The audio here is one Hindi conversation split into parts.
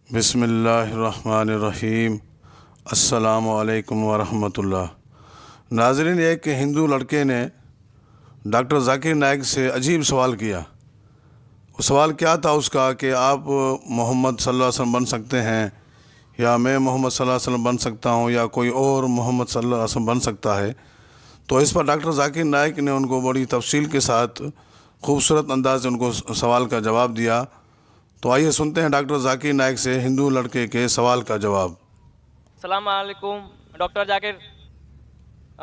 बिस्मिल्लाहिर्रहमानिर्रहीम। अस्सलामु अलैकुम वरहमतुल्लाह। नाज़रीन, एक हिंदू लड़के ने डॉक्टर जाकिर नाइक से अजीब सवाल किया। वो सवाल क्या था उसका कि आप मोहम्मद सल्लल्लाहु अलैहि वसल्लम बन सकते हैं, या मैं मोहम्मद सल्लल्लाहु अलैहि वसल्लम बन सकता हूँ, या कोई और मोहम्मद सल्लल्लाहु अलैहि वसल्लम बन सकता है। तो इस पर डॉक्टर जाकिर नाइक ने उनको बड़ी तफसील के साथ खूबसूरत अंदाज से उनको सवाल का जवाब दिया। तो आइए सुनते हैं डॉक्टर जाकिर नाइक से हिंदू लड़के के सवाल का जवाब। अस्सलाम वालेकुम डॉक्टर जाकिर।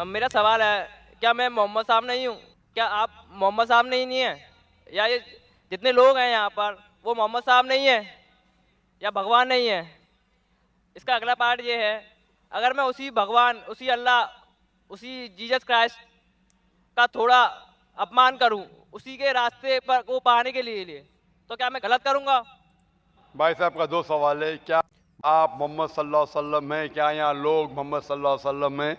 मेरा सवाल है, क्या मैं मोहम्मद साहब नहीं हूँ? क्या आप मोहम्मद साहब नहीं हैं? या ये जितने लोग हैं यहाँ पर वो मोहम्मद साहब नहीं है, या भगवान नहीं है? इसका अगला पार्ट ये है, अगर मैं उसी भगवान, उसी अल्लाह, उसी जीसस क्राइस्ट का थोड़ा अपमान करूँ उसी के रास्ते पर को पाने के लिए तो क्या मैं गलत करूँगा? भाई साहब का दो सवाल है। क्या आप मोहम्मद सल्लल्लाहु अलैहि वसल्लम हैं? क्या यहाँ लोग मोहम्मद सल्लल्लाहु अलैहि वसल्लम हैं?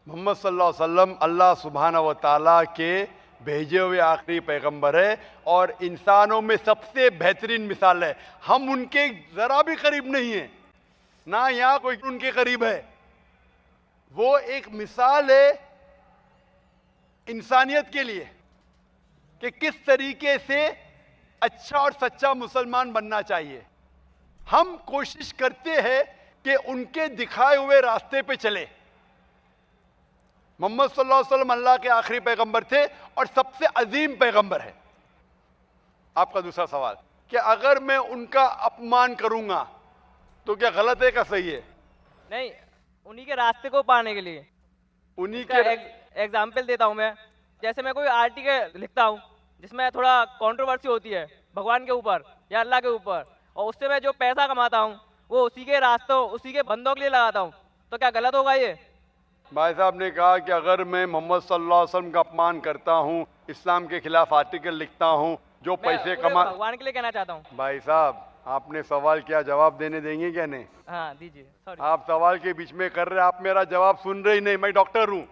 मोहम्मद सल्लल्लाहु अलैहि वसल्लम अल्लाह सुब्हानहू व तआला के भेजे हुए आखिरी पैगंबर है और इंसानों में सबसे बेहतरीन मिसाल है। हम उनके ज़रा भी करीब नहीं हैं, ना यहाँ कोई उनके करीब है। वो एक मिसाल है इंसानियत के लिए कि किस तरीके से अच्छा और सच्चा मुसलमान बनना चाहिए। हम कोशिश करते हैं कि उनके दिखाए हुए रास्ते पे चले। मोहम्मद सल्लल्लाहु अलैहि वसल्लम अल्लाह के आखिरी पैगंबर थे और सबसे अजीम पैगंबर है। आपका दूसरा सवाल कि अगर मैं उनका अपमान करूंगा तो क्या गलत है, क्या सही है? नहीं, उन्हीं के रास्ते को पाने के लिए। उन्हीं इसका के एग्जाम्पल देता हूँ मैं। जैसे मैं कोई आर्टिकल लिखता हूँ जिसमें थोड़ा कंट्रोवर्सी होती है भगवान के ऊपर या अल्लाह के ऊपर, और उससे मैं जो पैसा कमाता हूँ वो उसी के रास्तों, उसी के बंदों के लिए लगाता हूँ, तो क्या गलत होगा ये? भाई साहब ने कहा कि अगर मैं मोहम्मद सल्लल्लाहु अलैहि वसल्लम का अपमान करता हूँ, इस्लाम के खिलाफ आर्टिकल लिखता हूँ, जो मैं पैसे पूरे कमा। भगवान के लिए कहना चाहता हूँ। भाई साहब आपने सवाल किया, जवाब देने देंगे क्या? नहीं, हाँ दीजिए। सॉरी, आप सवाल के बीच में कर रहे हैं, आप मेरा जवाब सुन रहे ही नहीं। मैं डॉक्टर हूं।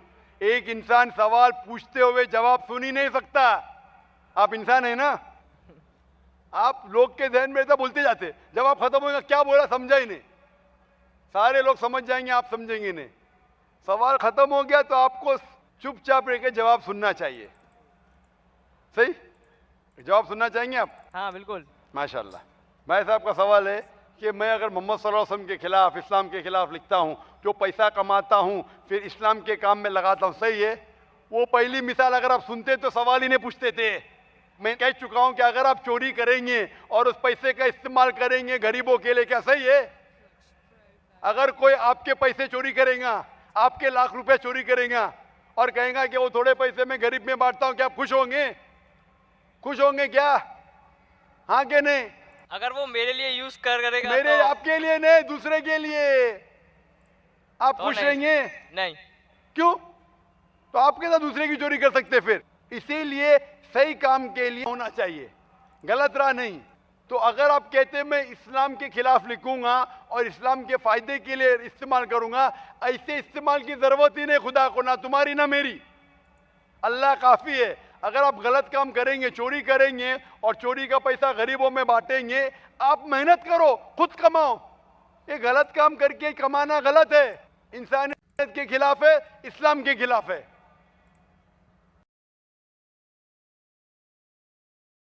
एक इंसान सवाल पूछते हुए जवाब सुन ही नहीं सकता। आप इंसान है ना? आप लोग के ध्यान में ऐसा बोलते जाते, जवाब खत्म होगा, क्या बोला समझा ही नहीं। सारे लोग समझ जाएंगे, आप समझेंगे नहीं। सवाल खत्म हो गया तो आपको चुपचाप रह के जवाब सुनना चाहिए। सही, जवाब सुनना चाहेंगे आप? हाँ बिल्कुल। माशाल्लाह। भाई साहब का सवाल है कि मैं अगर मोहम्मद सल्लल्लाहु अलैहि वसल्लम के खिलाफ, इस्लाम के खिलाफ लिखता हूँ, जो पैसा कमाता हूँ फिर इस्लाम के काम में लगाता हूँ, सही है? वो पहली मिसाल अगर आप सुनते तो सवाल ही नहीं पूछते थे। मैं कह चुका हूँ कि अगर आप चोरी करेंगे और उस पैसे का इस्तेमाल करेंगे गरीबों के लिए, क्या सही है? अगर कोई आपके पैसे चोरी करेगा, आपके लाख रुपए चोरी करेगा और कहेगा कि वो थोड़े पैसे में गरीब में बांटता हूँ, क्या आप खुश होंगे? खुश होंगे क्या? हाँ कि नहीं? अगर वो मेरे लिए यूज करेगा मेरे तो... आपके लिए नहीं, दूसरे के लिए आप तो खुश नहीं। रहेंगे? नहीं। क्यों? तो आपके साथ दूसरे की चोरी कर सकते फिर। इसीलिए सही काम के लिए होना चाहिए, गलत राह नहीं। तो अगर आप कहते मैं इस्लाम के खिलाफ लिखूंगा और इस्लाम के फायदे के लिए इस्तेमाल करूंगा, ऐसे इस्तेमाल की जरूरत ही नहीं खुदा को, ना तुम्हारी ना मेरी। अल्लाह काफी है। अगर आप गलत काम करेंगे, चोरी करेंगे और चोरी का पैसा गरीबों में बांटेंगे, आप मेहनत करो, खुद कमाओ। ये गलत काम करके कमाना गलत है, इंसानियत के खिलाफ है, इस्लाम के खिलाफ है।